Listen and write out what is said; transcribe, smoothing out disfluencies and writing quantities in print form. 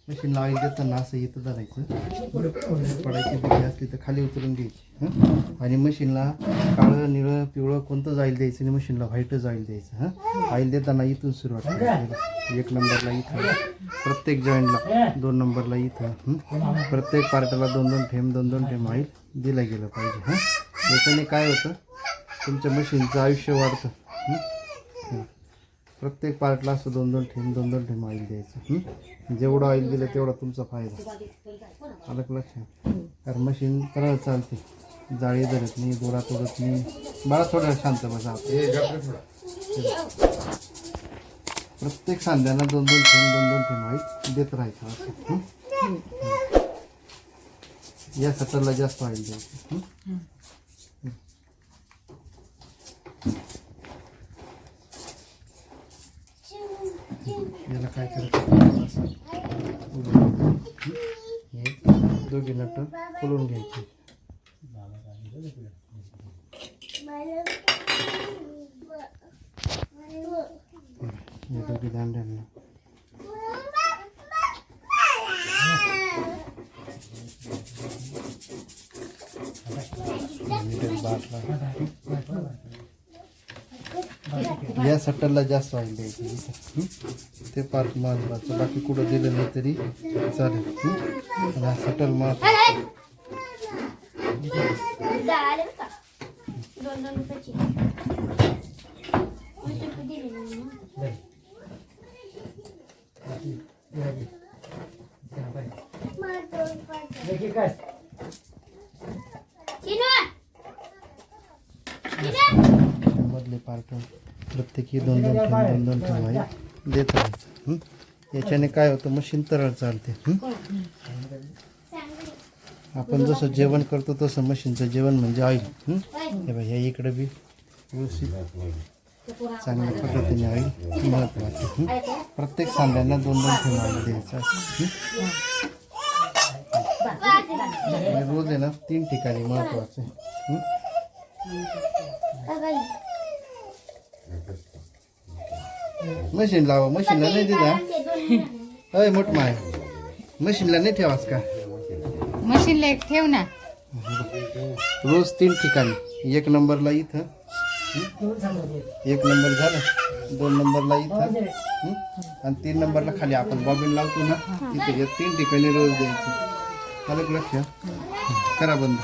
मशीनला ऑइल देताना असं इथं धरायचं, पडायची भीती असली तर खाली उतरून घ्यायची आणि मशीनला काळं निळं पिवळं कोणतंच ऑइल द्यायचं आणि मशीनला व्हाईटच ऑइल द्यायचं ऑइल देताना इथून सुरुवात करायची. 1 नंबरला इथं, प्रत्येक जॉईंटला 2 नंबरला इथं, प्रत्येक पार्टला 2-2 थेंब 2-2 थेंब ऑइल दिलं गेलं पाहिजे. याच्याने काय होतं, तुमच्या मशीनचं आयुष्य वाढतं. प्रत्येक पार्टला असं 2-2 थेंब 2-2 थेंब ऑइल द्यायचं. जेवढं ऑइल दिलं तेवढा तुमचा फायदा. अलग लक्षात, कारण मशीन सरळ चालते, जाळी धरत नाही, दोरा तोडत नाही. बाळा थोडं शांत बसा. प्रत्येक सांध्याला 2-2 थेंब 2-2 थेंब ऑइल देत राहायचं असं. या सटरला जास्त ऑइल द्यायचं. याला काय करायचं, हे दोघी नट खोलून घ्यायचे. या दोघी दांड्यांना या सटरला जास्त ऑइल द्यायचं. ते पार्ट महत्वाचं, बाकी कुठं दिलं नाही तरी चालेल. हा सटल महत्वाचं. मधले पार्ट प्रत्येकी 2-2 थेंब 2-2 थेंब ऑइल देत राहायचं. याच्याने काय होतं, मशीन तरळ चालते. आपण जसं जेवण करतो तसं मशीनचं जेवण म्हणजे ऑइल. हे बघा, या इकडे बी व्यवस्थित चांगल्या पद्धतीने ऑइल महत्वाचं. प्रत्येक सांड्यांना 2-2 थेंब ऑइल द्यायचं. रोज आहे ना 3 ठिकाणी महत्वाचं. मशीन लावा, मशीनला नाही दिला. अय मोठ माय, मशीनला नाही ठेवास का? मशीनला एक ठेव ना. रोज 3 ठिकाणी. 1 नंबरला इथं, 1 नंबर झालं, 2 नंबरला इथं आणि 3 नंबरला खाली आपण बॉबिन लावतो ना तिथे. 3 ठिकाणी रोज द्यायचं. अलग लक्ष करा बंद.